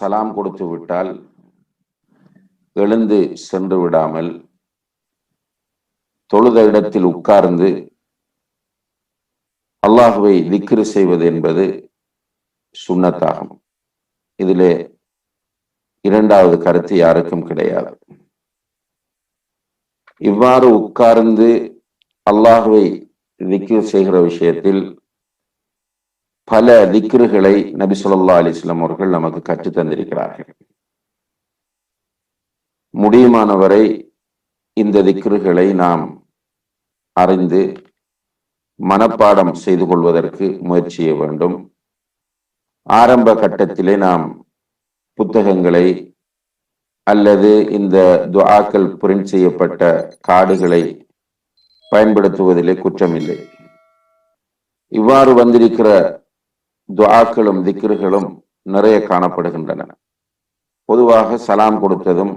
சலாம் கொடுத்து விட்டால் எழுந்து சென்று விடாமல் தொழுத இடத்தில் உட்கார்ந்து அல்லாஹுவை திக்ரு செய்வது என்பது சுன்னத்தாகும். இதிலே இரண்டாவது கருத்து யாருக்கும் கிடையாது. இவ்வாறு உட்கார்ந்து அல்லாஹுவை திக்ரு செய்கிற விஷயத்தில் பல திக்ருகளை நபி ஸல்லல்லாஹு அலைஹி வஸல்லம் அவர்கள் நமக்கு கற்றுத் தந்திருக்கிறார்கள். முடியுமானவரை இந்த திக்ருகளை நாம் அறிந்து மனப்பாடம் செய்து கொள்வதற்கு முயற்சி செய்ய வேண்டும். ஆரம்ப கட்டத்திலே நாம் புத்தகங்களை அல்லது இந்த துஆக்கள் பிரிண்ட் செய்யப்பட்ட கார்டுகளை பயன்படுத்துவதிலே குற்றமில்லை. இவ்வாறு வந்திருக்கிற துஆக்களும் திக்ருகளும் நிறைய காணப்படுகின்றன. பொதுவாக சலாம் கொடுத்ததும்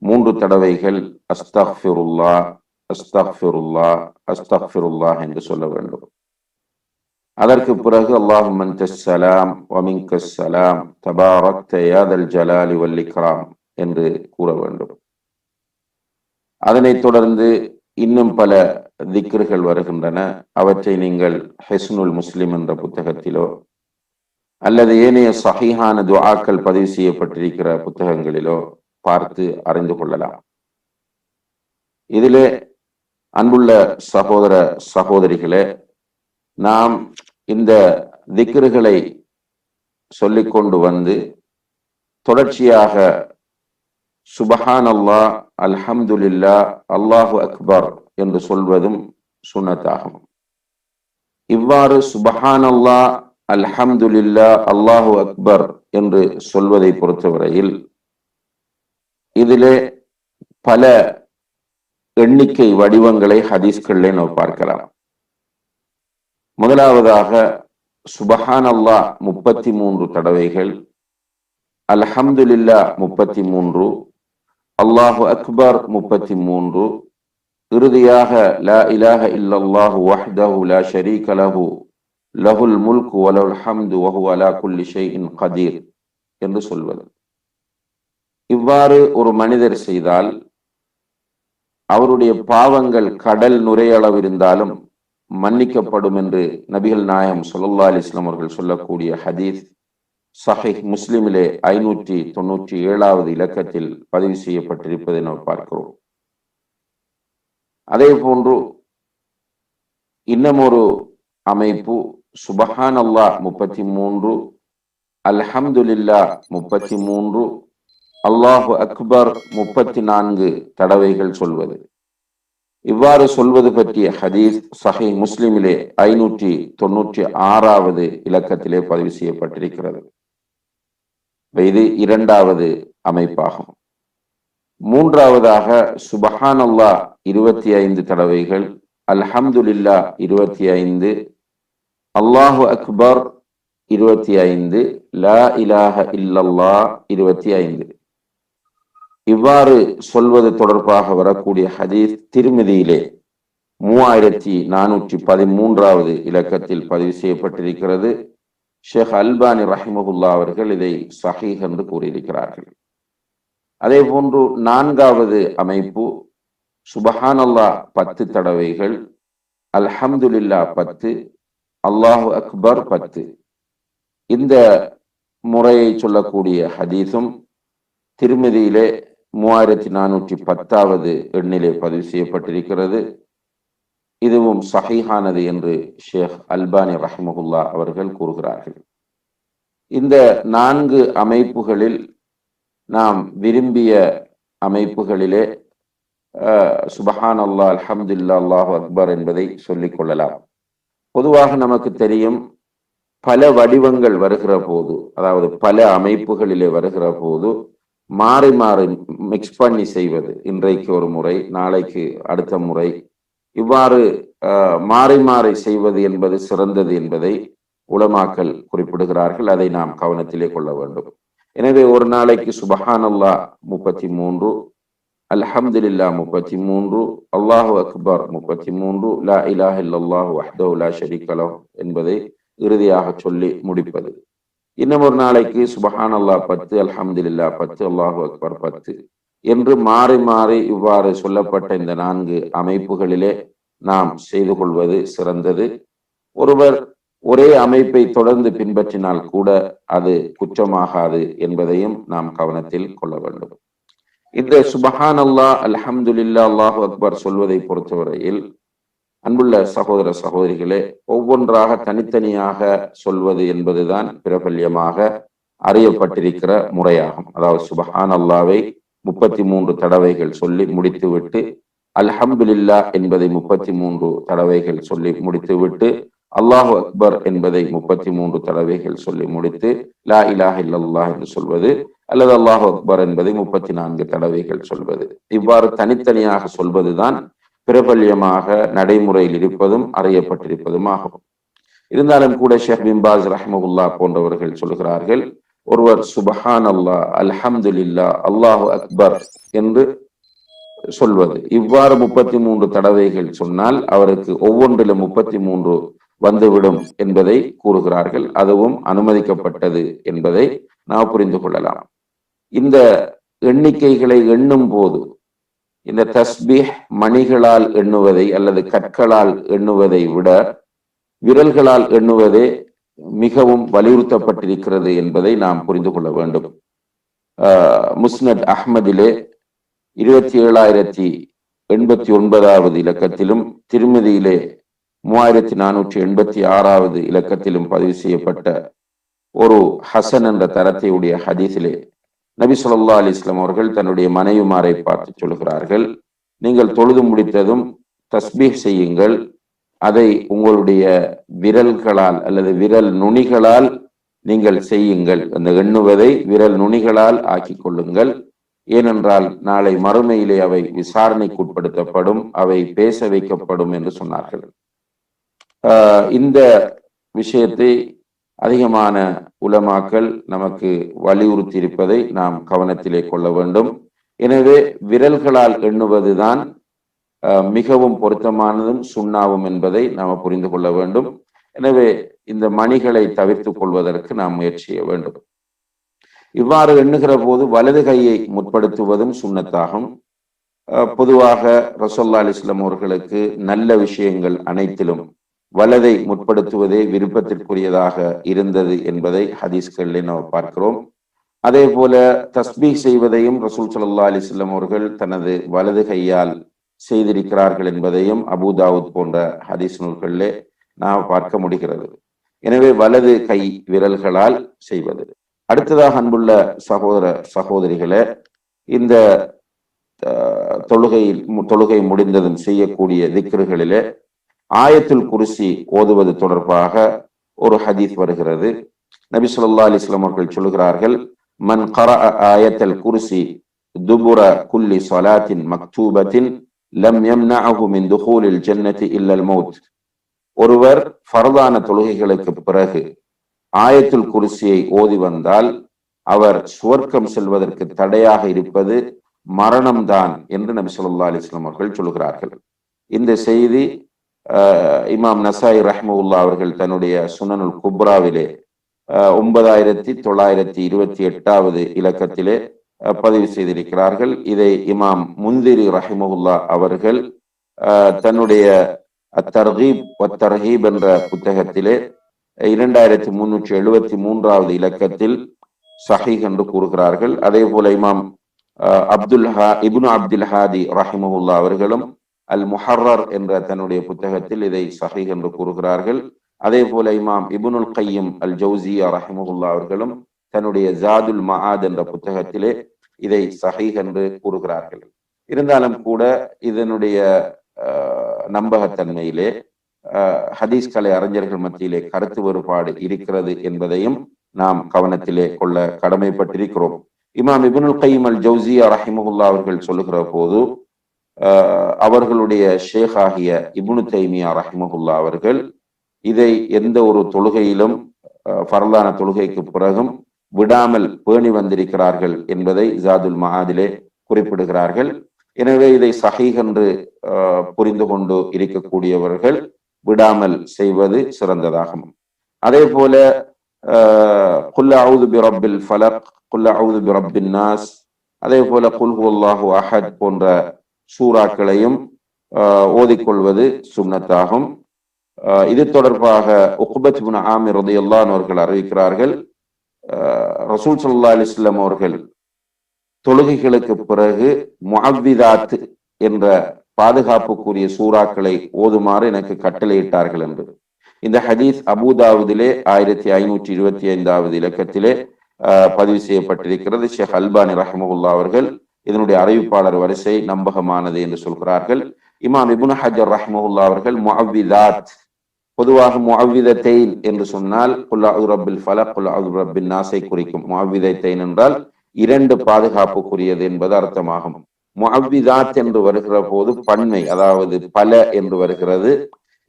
3 தடவைகள் அஸ்தக்ஃபிருல்லாஹ் அஸ்தக்ஃபிருல்லாஹ் அஸ்தக்ஃபிருல்லாஹ் என்று சொல்ல வேண்டும். அதற்கு பிறகு அல்லாஹும்ம அன்தஸ் ஸலாம் வ மின்கஸ் ஸலாம் தபாரக்த யா தல் ஜலாலி வல் இக்ராம் என்று கூற வேண்டும். அதனைத் தொடர்ந்து இன்னும் பல திக்ருகள் வருகின்றன. அவற்றை நீங்கள் ஹிஸ்னுல் முஸ்லிம் என்ற புத்தகத்திலோ அல்லது ஏனைய சஹீஹான துஆக்கள் பதிவு செய்யப்பட்டிருக்கிற புத்தகங்களிலோ பார்த்து அறிந்து கொள்ளலாம். இதிலே அன்புள்ள சகோதர சகோதரிகளே, நாம் இந்த திக்ருகளை சொல்லிக்கொண்டு வந்து தொடர்ச்சியாக சுபஹானல்லாஹ் அல்ஹம்துலில்லாஹ் அல்லாஹு அக்பர் என்று சொல்வதும் சுன்னத்தாகும். இவ்வாறு சுபஹானல்லாஹ் அல்ஹம்துலில்லாஹ் அல்லாஹு அக்பர் என்று சொல்வதை பொறுத்தவரையில் இதிலே பல எண்ணிக்கை வடிவங்களை ஹதீஸ்களிலே நாம் பார்க்கலாம். முதலாவதாக சுபஹானல்லாஹ் 33 தடவைகள், அல்ஹம்துலில்லாஹ் 33, அல்லாஹு அக்பர் 33, இறுதியாக லா இலாஹ இல்லல்லாஹு வஹ்தஹு லா ஷரீக லஹு லஹுல் முல்கு வ லஹுல் ஹம்து வ ஹுவ அலா குல்லி ஷைஇன் கதீர் என்று சொல்வது. இவ்வாறு ஒரு மனிதர் செய்தால் அவருடைய பாவங்கள் கடல் நுரையளவு இருந்தாலும் மன்னிக்கப்படும் என்று நபிகள் நாயகம் ஸல்லல்லாஹு அலைஹி வஸல்லம் அவர்கள் சொல்லக்கூடிய ஹதீஸ் சஹீஹ் முஸ்லிமிலே 597வது இலக்கத்தில் பதிவு செய்யப்பட்டிருப்பதை நாம் பார்க்கிறோம். அதே போன்று இன்னமொரு அமைப்பு சுபஹானல்லாஹ் 33, அல்ஹம்துலில்லாஹ் 33, அல்லாஹு அக்பர் 34 தடவைகள் சொல்வது. இவ்வாறு சொல்வது பற்றிய ஹதீஸ் சஹீஹ் முஸ்லிமிலே 596வது இலக்கத்திலே பதிவு செய்யப்பட்டிருக்கிறது. இது இரண்டாவது அமைப்பாகும். மூன்றாவதாக சுபஹானல்லாஹ் 25 தடவைகள், அல்ஹம்துலில்லாஹ் 25, அல்லாஹு அக்பர் 25, லா இலாஹ இல்லல்லாஹ் 25. இவ்வாறு சொல்வது தொடர்பாக வரக்கூடிய ஹதீஸ் திர்மிதியிலே 3413வது இலக்கத்தில் பதிவு செய்யப்பட்டிருக்கிறது. ஷேக் அல்பானி ரஹிமஹுல்லாஹ் அவர்கள் இதை சஹீஹ் என்று கூறியிருக்கிறார்கள். அதே போன்று நான்காவது அமைப்பு சுபஹானல்லாஹ் 10 தடவைகள், அல்ஹம்துலில்லாஹ் 10, அல்லாஹு அக்பர் 10. இந்த முறையை சொல்லக்கூடிய ஹதீஸும் திர்மிதியிலே 3410வது எண்ணிலே பதிவு செய்யப்பட்டிருக்கிறது. இதுவும் சஹீஹானது என்று ஷேக் அல்பானி ரஹிமஹுல்லாஹ் அவர்கள் கூறுகிறார்கள். இந்த 4 அமைப்புகளில் நாம் விரும்பிய அமைப்புகளிலே சுபஹானல்லாஹ் அல்ஹம்துலில்லாஹ் அல்லாஹு அக்பர் என்பதை சொல்லிக் கொள்ளலாம். பொதுவாக நமக்கு தெரியும், பல வடிவங்கள் வருகிற போது, அதாவது பல அமைப்புகளிலே வருகிற போது மாறி மாறி மிக்ஸ் பண்ணி செய்வது, இன்றைக்கு ஒரு முறை நாளைக்கு அடுத்த முறை, இவ்வாறு மாறி மாறி செய்வது என்பது சிறந்தது என்பதை உலமாக்கள் குறிப்பிடுகிறார்கள். அதை நாம் கவனத்திலே கொள்ள வேண்டும். எனவே ஒரு நாளைக்கு சுபஹானல்லாஹ் 33, அல்ஹம்துலில்லாஹ் 33, அல்லாஹு அக்பர் 33, லா இலாஹ இல்லல்லாஹு வஹ்தஹு லா ஷரீக லஹு என்பதை இறுதியாக சொல்லி முடிப்பது. இன்னும் ஒரு நாளைக்கு சுபஹான் அல்லாஹ் 10, அல்ஹம்துலில்லாஹ் 10, அல்லாஹு அக்பர் 10 என்று மாறி மாறி இவ்வாறு சொல்லப்பட்ட இந்த 4 அமைப்புகளிலே நாம் செய்து கொள்வது சிறந்தது. ஒருவர் ஒரே அமைப்பை தொடர்ந்து பின்பற்றினால் கூட அது குற்றமாகாது என்பதையும் நாம் கவனத்தில் கொள்ள வேண்டும். இந்த சுபஹான் அல்லாஹ், அல்ஹம்துலில்லாஹ், அல்லாஹு அக்பர் சொல்வதை பொறுத்தவரையில் அன்புள்ள சகோதர சகோதரிகளே, ஒவ்வொன்றாக தனித்தனியாக சொல்வது என்பதுதான் பிரபல்யமாக அறியப்பட்டிருக்கிற முறையாகும். அதாவது சுபஹான் அல்லாவை 33 தடவைகள் சொல்லி முடித்துவிட்டு, அல்ஹம்துலில்லாஹ் என்பதை 33 தடவைகள் சொல்லி முடித்துவிட்டு, அல்லாஹு அக்பர் என்பதை 33 தடவைகள் சொல்லி முடித்து, லா இலாஹ இல்லல்லாஹ் என்று சொல்வது அல்லது அல்லாஹு அக்பர் என்பதை 34 தடவைகள் சொல்வது, இவ்வாறு தனித்தனியாக சொல்வதுதான் பிரபல்யமாக நடைமுறையில் இருப்பதும் அறியப்பட்டிருப்பதும் ஆகும். இருந்தாலும் கூட ஷேக் பின் பாஸ் ரஹ்மத்துல்லாஹ் போன்றவர்கள் சொல்கிறார்கள், ஒருவர் சுபஹான் அல்லாஹ், அல்ஹம்துலில்லாஹ், அல்லாஹு அக்பர் என்று சொல்வது, இவ்வாறு 33 தடவைகள் சொன்னால் அவருக்கு ஒவ்வொன்றிலும் 33 வந்துவிடும் என்பதை கூறுகிறார்கள். அதுவும் அனுமதிக்கப்பட்டது என்பதை நாம் புரிந்து கொள்ளலாம். இந்த எண்ணிக்கைகளை எண்ணும் போது இந்த தஸ்பீஹ் மணிகளால் எண்ணுவதை அல்லது கற்களால் எண்ணுவதை விட விரல்களால் எண்ணுவதே மிகவும் வலியுறுத்தப்பட்டிருக்கிறது என்பதை நாம் புரிந்து கொள்ள வேண்டும். முஸ்னத் அஹ்மதிலே 27,089வது இலக்கத்திலும், திருமதியிலே 3486வது இலக்கத்திலும் பதிவு செய்யப்பட்ட ஒரு ஹசன் என்ற தரத்தை உடைய ஹதீஸிலே நபி ஸல்லல்லாஹு அலைஹி வஸல்லம் அவர்கள் தன்னுடைய மனைவிமாரை பார்த்து சொல்கிறார்கள், நீங்கள் தொழுது முடித்ததும் தஸ்பீஹ் செய்யுங்கள், அதை உங்களுடைய விரல்களால் அல்லது விரல் நுனிகளால் நீங்கள் செய்யுங்கள், அந்த எண்ணுவதை விரல் நுனிகளால் ஆக்கிக் கொள்ளுங்கள். ஏனென்றால் நாளை மறுமையிலே அவை விசாரணைக்கு உட்படுத்தப்படும், அவை பேச வைக்கப்படும் என்று சொன்னார்கள். இந்த விஷயத்தை அதிகமான உலமாக்கள் நமக்கு வலியுறுத்தி இருப்பதை நாம் கவனத்திலே கொள்ள வேண்டும். எனவே விரல்களால் எண்ணுவதுதான் மிகவும் பொருத்தமானதும் சுண்ணாவும் என்பதை நாம் புரிந்து கொள்ள வேண்டும். எனவே இந்த மணிகளை தவிர்த்துக் கொள்வதற்கு நாம் முயற்சி செய்ய வேண்டும். இவ்வாறு எண்ணுகிற போது வலது கையை முற்படுத்துவதும் சுன்னத்தாகும். பொதுவாக ரசூலுல்லாஹி அலைஹி வஸல்லம் அவர்களுக்கு நல்ல விஷயங்கள் அனைத்திலும் வலதை முற்படுத்துவதே விருப்பத்திற்குரியதாக இருந்தது என்பதை ஹதீஸ்களில் நாம் பார்க்கிறோம். அதே போல தஸ்பீஹ் செய்வதையும் ரசூல் ஸல்லல்லாஹு அலைஹி வஸல்லம் அவர்கள் தனது வலது கையால் செய்திருக்கிறார்கள் என்பதையும் அபூ தாவூத் போன்ற ஹதீஸ் நூல்களிலே நாம் பார்க்க முடிகிறது. எனவே வலது கை விரல்களால் செய்வது. அடுத்ததாக அன்புள்ள சகோதர சகோதரிகளே, இந்த தொழுகை முடிந்ததும் செய்யக்கூடிய திக்ருகளிலே ஆயத்துல் குர்சி ஓதுவது தொடர்பாக ஒரு ஹதீஸ் வருகிறது. நபி ஸல்லல்லாஹு அலைஹி வஸல்லம் அவர்கள் சொல்கிறார்கள், மன் கரஅ ஆயத்துல் குர்சி துபுர குல்லி ஸலாத்தின் மக்தூபத்தின் லம் யம்னஅஹு மின் துகூலில் ஜன்னதி இல்லல் மௌத். ஒருவர் ஃபர்தான தொழுகைகளுக்கு பிறகு ஆயத்துல் குர்சியை ஓதி வந்தால் அவர் சுவர்க்கம் செல்வதற்கு தடையாக இருப்பது மரணம்தான் என்று நபி ஸல்லல்லாஹு அலைஹி வஸல்லம் அவர்கள் சொல்கிறார்கள். இந்த செய்தி இமாம் நசாயி ரஹ்மத்துல்லாஹி அவர்கள் தன்னுடைய சுனனுல் குப்ராவிலே 9928வது இலக்கத்திலே பதிவு செய்திருக்கிறார்கள். இதை இமாம் முந்திரி ரஹ்மத்துல்லாஹி அவர்கள் தன்னுடைய அத்தர்கீப் வத்தர்ஹீப் என்ற புத்தகத்திலே 2373வது இலக்கத்தில் சஹீஹ் என்று கூறுகிறார்கள். அதே போல இமாம் இப்னு அப்துல் ஹாதி ரஹிமஹுல்லா அவர்களும் அல் முஹர்ரர் என்ற தன்னுடைய புத்தகத்தில் இதை சஹீஹ் என்று கூறுகிறார்கள். அதே போல இமாம் இப்னுல் கையம் அல் ஜௌசியா ரஹிமஹுல்லா அவர்களும் தன்னுடைய ஜாதுல் மஆத் என்ற புத்தகத்திலே இதை சஹீஹ் என்று கூறுகிறார்கள். இருந்தாலும் கூட இதனுடைய நம்பகத்தன்மையிலே ஹதீஸ் கலை அறிஞர்கள் மத்தியிலே கருத்து வேறுபாடு இருக்கிறது என்பதையும் நாம் கவனத்திலே கொள்ள கடமைப்பட்டிருக்கிறோம். இமாம் இப்னுல் கையம் அல் ஜௌசியா ரஹிமஹுல்லா அவர்கள் சொல்லுகிற போது அவர்களுடைய ஷேக் ஆகிய இப்னு தைமியா ரஹிமஹுல்லா அவர்கள் இதை எந்த ஒரு தொழுகையிலும் ஃபர்லான தொழுகைக்கு பிறகும் விடாமல் பேணி வந்திருக்கிறார்கள் என்பதை ஜாதுல் மஆதிலே குறிப்பிடுகிறார்கள். எனவே இதை சஹீஹ் என்று புரிந்து கொண்டு இருக்கக்கூடியவர்கள் விடாமல் செய்வது சிறந்ததாகும். அதே போல குல் அஊது பிரப்பில் ஃபலக், குல் அஊது பிரப்பின் நாஸ், அதே போல குல் ஹுவல்லாஹு அஹத் போன்ற சூறாக்களையும் ஓதிக்கொள்வது சுன்னத்தாகும். இது தொடர்பாக உக்பத் இப்னு ஆமிர் ரலியல்லாஹு அன்ஹு அவர்கள் அறிவிக்கிறார்கள், ரசூல் ஸல்லல்லாஹு அலைஹி வஸல்லம் அவர்கள் தொழுகைகளுக்கு பிறகு முஅவ்விதாத் என்ற பாதுகாப்புக்குரிய சூறாக்களை ஓதுமாறு எனக்கு கட்டளையிட்டார்கள் என்று. இந்த ஹதீஸ் அபூதாவுதிலே 1525 இலக்கத்திலே பதிவு செய்யப்பட்டிருக்கிறது. ஷேக் அல்பானி ரஹ்மஹுல்லாஹ் அவர்கள் இதனுடைய அறிவிப்பாளர் வரிசை நம்பகமானது என்று சொல்கிறார்கள். இமாம் இப்னு ஹஜர் ரஹ்மஹுல்லாஹ் அவர்கள் முஅவ்விதாத், பொதுவாக முஅவ்விதத்தைன் என்று சொன்னால் குல் அஊது பிரப்பில் ஃபலக், குல் அஊது பிரப்பின் நாஸை குறிக்கும். முஅவ்விதத்தைன் என்றால் இரண்டு பாதுகாப்புக்குரியது என்பது அர்த்தமாகும். முஅவ்விதாத் என்று வருகிற போது பன்மை, அதாவது பல என்று வருகிறது.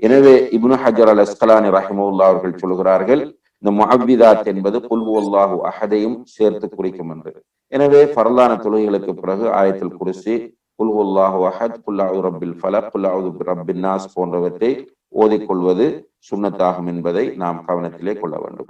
எனவே இப்னு ஹஜர் அல் அஸ்கலானி ரஹ்மஹுல்லாஹ் அவர்கள் சொல்கிறார்கள், இந்த முஅவ்விதாத் என்பது குல் ஹுவல்லாஹு அஹதையும் சேர்த்து குறிக்கும் என்று. எனவே ஃபர்லான தொழுகைகளுக்கு பிறகு ஆயத்துல் குர்சி, குல் ஹுவல்லாஹு அஹத், குல் அஊது பிரப்பில் ஃபலக், குல் அஊது பிரப்பின் நாஸ் போன்றவற்றை ஓதிக்கொள்வது சுன்னத்தாகும் என்பதை நாம் கவனத்திலே கொள்ள வேண்டும்.